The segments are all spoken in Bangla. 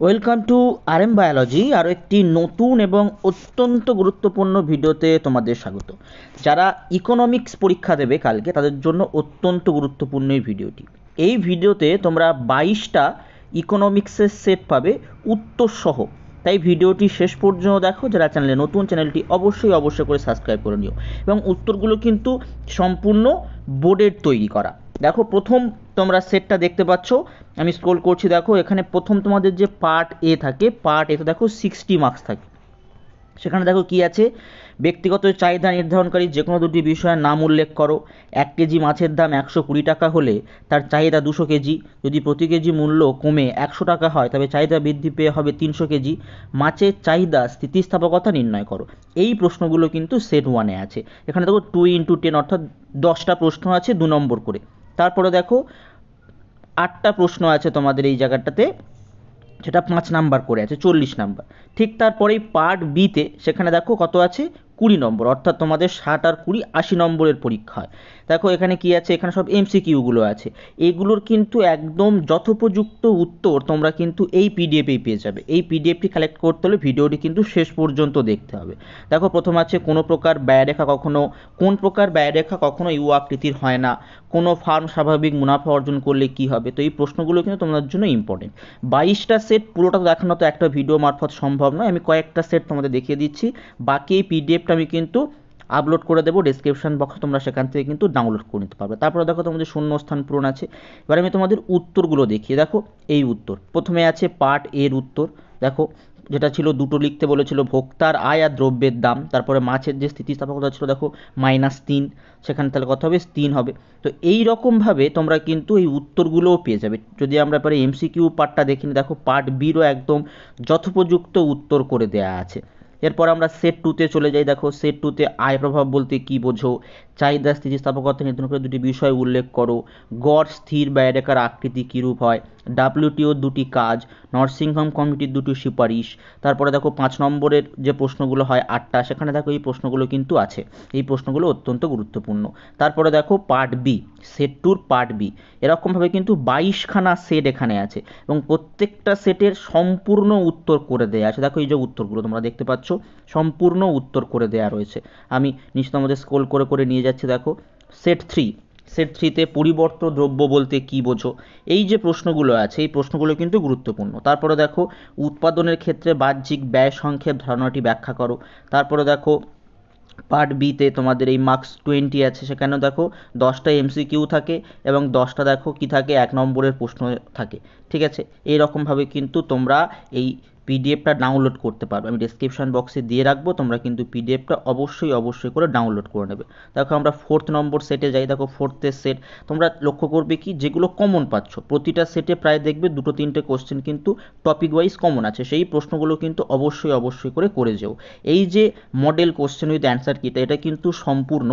Welcome to RM biology. আরও একটি নতুন এবং অত্যন্ত গুরুত্বপূর্ণ ভিডিওতে তোমাদের স্বাগত। যারা ইকোনমিক্স পরীক্ষা দেবে কালকে তাদের জন্য অত্যন্ত গুরুত্বপূর্ণ এই ভিডিওটি। এই ভিডিওতে তোমরা 22টা ইকোনমিক্সের সেট পাবে উত্তর সহ। তাই ভিডিওটি শেষ পর্যন্ত দেখো। যারা চ্যানেলে নতুন, চ্যানেলটি অবশ্যই করে সাবস্ক্রাইব করে নিও। এবং উত্তরগুলো কিন্তু সম্পূর্ণ বোর্ডের তৈরি করা। দেখো প্রথম তোমরা সেটটা দেখতে পাচ্ছ, আমি স্ক্রল করছি। দেখো এখানে প্রথম তোমাদের যে পার্ট এ থাকে, পার্ট এতে দেখো 60 মার্কস থাকে। সেখানে দেখো কি আছে, ব্যক্তিগত চাহিদা নির্ধারণকারী যে কোনো দুটি বিষয়ের নাম উল্লেখ করো। 1 কেজি মাছের দাম 120 টাকা হলে তার চাহিদা 200 কেজি। যদি প্রতি কেজি মূল্য কমে 100 টাকা হয় তবে চাহিদা বৃদ্ধি পেয়ে হবে 300 কেজি। মাছের চাহিদা স্থিতিস্থাপকতা নির্ণয় করো। এই প্রশ্নগুলো কিন্তু সেট 1-এ আছে। এখানে দেখো 2x10 অর্থাৎ 10টা প্রশ্ন আছে 2 নম্বর করে। তারপরে দেখো 8টা প্রশ্ন আছে তোমাদের এই জায়গাটাতে, সেটা 5 নাম্বার করে আছে, 40 নাম্বার। ঠিক তারপরেই পার্ট বিতে সেখানে দেখো কত আছে, 20 নম্বর। অর্থাৎ তোমাদের 60 আর 20 80 নম্বরের পরীক্ষা হয়। দেখো এখানে কি আছে, এখানে সব এমসিকিউগুলো আছে। এগুলোর কিন্তু একদম যথোপযুক্ত উত্তর তোমরা কিন্তু এই পিডিএফেই পেয়ে যাবে। এই পিডিএফটি কালেক্ট করতে হলে ভিডিওটি কিন্তু শেষ পর্যন্ত দেখতে হবে। দেখো প্রথম আছে কোন প্রকার ব্যয়রেখা কখনো ইউ আকৃতির হয় না। কোনো ফার্ম স্বাভাবিক মুনাফা অর্জন করলে কি হবে। তো এই প্রশ্নগুলো কিন্তু তোমাদের জন্য ইম্পর্টেন্ট। 22টা সেট পুরোটা দেখানো তো একটা ভিডিও মারফত সম্ভব নয়, আমি কয়েকটা সেট তোমাদের দেখিয়ে দিচ্ছি। বাকি এই পিডিএফটা আমি কিন্তু আপলোড করে দেবো ডেসক্রিপশন বক্সে, তোমরা সেখান থেকে কিন্তু ডাউনলোড করে নিতে পারবে। তারপরে দেখো তোমাদের শূন্যস্থান পূরণ আছে। এবার আমি তোমাদের উত্তরগুলো দেখিয়ে, দেখো এই উত্তর প্রথমে আছে পার্ট এর উত্তর। দেখো যেটা ছিল দুটো লিখতে বলেছিল, ভোক্তার আয় আর দ্রব্যের দাম। তারপরে মাছের যে স্থিতিস্থাপকতা ছিল দেখো -3, সেখানে তাহলে কত হবে, 3 হবে। তো এই রকমভাবে তোমরা কিন্তু এই উত্তরগুলোও পেয়ে যাবে। যদি আমরা এবারে এমসিকিউ পার্টটা দেখিনি, দেখো পার্ট বিরও একদম যথোপযুক্ত উত্তর করে দেয়া আছে। এরপর আমরা সেট 2-তে চলে যাই। দেখো সেট 2-তে আয় প্রভাব বলতে কি বোঝো, চাহিদা স্থিতিস্থাপকতা নির্ধারণ করে দুটি বিষয় উল্লেখ করো, গড় স্থির ব্যয়রেখার আকৃতি কীরূপ হয়, ডাব্লিউটিওর দুটি কাজ, নরসিংহম কমিটির দুটি সুপারিশ। তারপরে দেখো 5 নম্বরের যে প্রশ্নগুলো হয় 8টা, সেখানে দেখো এই প্রশ্নগুলো কিন্তু আছে। এই প্রশ্নগুলো অত্যন্ত গুরুত্বপূর্ণ। তারপরে দেখো পার্ট বি, সেট 2-র পার্ট বি। এরকমভাবে কিন্তু 22খানা সেট এখানে আছে এবং প্রত্যেকটা সেটের সম্পূর্ণ উত্তর করে দেওয়া আছে। দেখো এই যে উত্তরগুলো তোমরা দেখতে পাচ্ছ, সম্পূর্ণ উত্তর করে দেওয়া রয়েছে। আমি নিশ্চিত আমাদের স্ক্রল করে নিয়ে যাচ্ছি। দেখো সেট 3তে পরিবর্ত দ্রব্য বলতে কি বোঝো। এই যে প্রশ্নগুলো আছে এই প্রশ্নগুলো কিন্তু গুরুত্বপূর্ণ। তারপরে দেখো উৎপাদনের ক্ষেত্রে বাহ্যিক ব্যয় সংক্ষেপ ধারণাটি ব্যাখ্যা করো। তারপরে দেখো পার্ট বিতে তোমাদের এই মার্কস 20 আছে, সেখানেও দেখো 10টা এমসিকিউ থাকে এবং 10টা দেখো কি থাকে, 1 নম্বরের প্রশ্ন থাকে। ঠিক আছে, এইরকমভাবে কিন্তু তোমরা এই পিডিএফটা ডাউনলোড করতে পারবে। আমি ডেসক্রিপশন বক্সে দিয়ে রাখবো, তোমরা কিন্তু পিডিএফটা অবশ্যই করে ডাউনলোড করে নেবে। দেখো আমরা 4th নম্বর সেটে যাই। দেখো 4th সেট তোমরা লক্ষ্য করবে কি, যেগুলো কমন পাচ্ছ প্রতিটা সেটে প্রায় দেখবে 2-3টে কোশ্চেন কিন্তু টপিক ওয়াইজ কমন আছে। সেই প্রশ্নগুলো কিন্তু অবশ্যই করে যেও। এই যে মডেল কোশ্চেন উইথ অ্যান্সার কিটা, এটা কিন্তু সম্পূর্ণ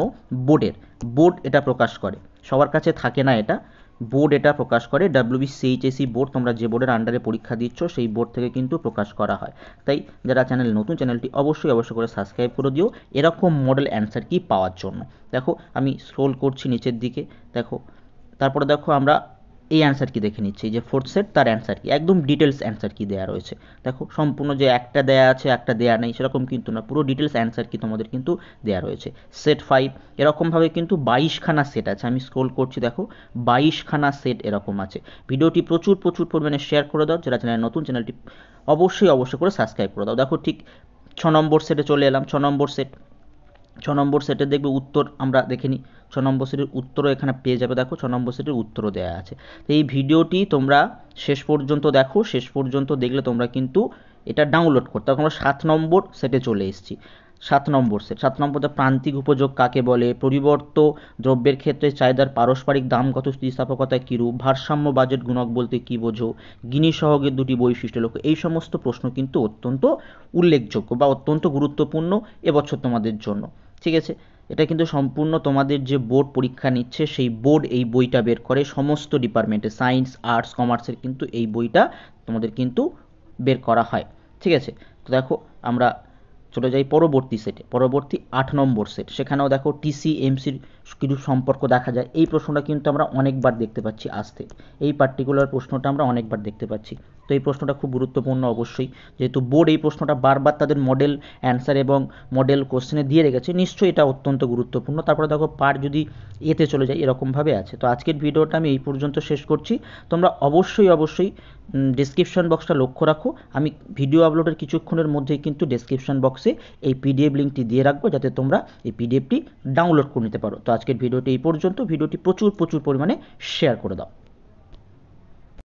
বোর্ড এটা প্রকাশ করে, সবার কাছে থাকে না এটা। বোর্ড এটা প্রকাশ করে, WBCHSE বোর্ড, তোমরা যে বোর্ডের আন্ডারে পরীক্ষা দিচ্ছ সেই বোর্ড থেকে কিন্তু প্রকাশ করা হয়। তাই যারা চ্যানেল নতুন, চ্যানেলটি অবশ্যই করে সাবস্ক্রাইব করে দিও এরকম মডেল অ্যান্সার কি পাওয়ার জন্য। দেখো আমি স্ক্রোল করছি নিচের দিকে। দেখো তারপরে দেখো আমরা এই অ্যান্সার কি দেখে নিচ্ছি, যে 4th সেট তার অ্যান্সার কি, একদম ডিটেলস অ্যান্সার কি দেওয়া রয়েছে। দেখো সম্পূর্ণ যে একটা দেয়া আছে একটা দেয়া নেই সেরকম কিন্তু না, পুরো ডিটেলস অ্যান্সার কি তোমাদের কিন্তু দেওয়া রয়েছে। সেট 5 এরকমভাবে কিন্তু 22খানা সেট আছে। আমি স্ক্রোল করছি, দেখো 22খানা সেট এরকম আছে। ভিডিওটি প্রচুর পরিমাণে শেয়ার করে দাও। যারা চ্যানেল নতুন, চ্যানেলটি অবশ্যই করে সাবস্ক্রাইব করে দাও। দেখো ঠিক 6 নম্বর সেটে চলে এলাম। 6 নম্বর সেটে দেখবে উত্তর আমরা দেখে নিই। 6 নম্বর সেটের উত্তরও এখানে পেয়ে যাবে। দেখো 6 নম্বর সেটের উত্তরও দেওয়া আছে। তো এই ভিডিওটি তোমরা শেষ পর্যন্ত দেখো, শেষ পর্যন্ত দেখলে তোমরা কিন্তু এটা ডাউনলোড করতে। তখন আমরা 7 নম্বর সেটে চলে এসেছি। 7 নম্বরতে প্রান্তিক উপযোগ কাকে বলে, পরিবর্ত দ্রব্যের ক্ষেত্রে চাহিদার পারস্পরিক দামগত স্থিতিস্থাপকতা কীরূপ, ভারসাম্য বাজেট গুণক বলতে কী বোঝো, গিনি সহগের দুটি বৈশিষ্ট্য লক্ষ্য। এই সমস্ত প্রশ্ন কিন্তু অত্যন্ত উল্লেখযোগ্য বা অত্যন্ত গুরুত্বপূর্ণ এবছর তোমাদের জন্য। ঠিক আছে, এটা কিন্তু সম্পূর্ণ তোমাদের যে বোর্ড পরীক্ষা নিচ্ছে সেই বোর্ড এই বইটা বের করে সমস্ত ডিপার্টমেন্টে, সায়েন্স, আর্টস, কমার্সের কিন্তু এই বইটা তোমাদের কিন্তু বের করা হয়। ঠিক আছে, তো দেখো আমরা চলে যাই পরবর্তী সেটে, পরবর্তী 8 নম্বর সেট। সেখানেও দেখো TCMCর কিছু সম্পর্ক দেখা যায়, এই প্রশ্নটা কিন্তু আমরা অনেকবার দেখতে পাচ্ছি আসতে, এই পার্টিকুলার প্রশ্নটা আমরা অনেকবার দেখতে পাচ্ছি। তো এই প্রশ্নটা খুব গুরুত্বপূর্ণ অবশ্যই, যেহেতু বোর্ড এই প্রশ্নটা বারবার তাদের মডেল অ্যান্সার এবং মডেল কোশ্চেনে দিয়ে রেখেছে, নিশ্চয়ই এটা অত্যন্ত গুরুত্বপূর্ণ। তারপরে দেখো পার যদি এতে চলে যায় এরকমভাবে আছে। তো আজকের ভিডিওটা আমি এই পর্যন্ত শেষ করছি। তোমরা অবশ্যই ডেসক্রিপশন বক্সটা লক্ষ্য রাখো, আমি ভিডিও আপলোডের কিছুক্ষণের মধ্যেই কিন্তু ডেসক্রিপশন বক্সে এই পিডিএফ লিঙ্কটি দিয়ে রাখবো, যাতে তোমরা এই পিডিএফটি ডাউনলোড করে নিতে পারো। তো আজকের ভিডিওটি এই পর্যন্ত, ভিডিওটি প্রচুর পরিমাণে শেয়ার করে দাও।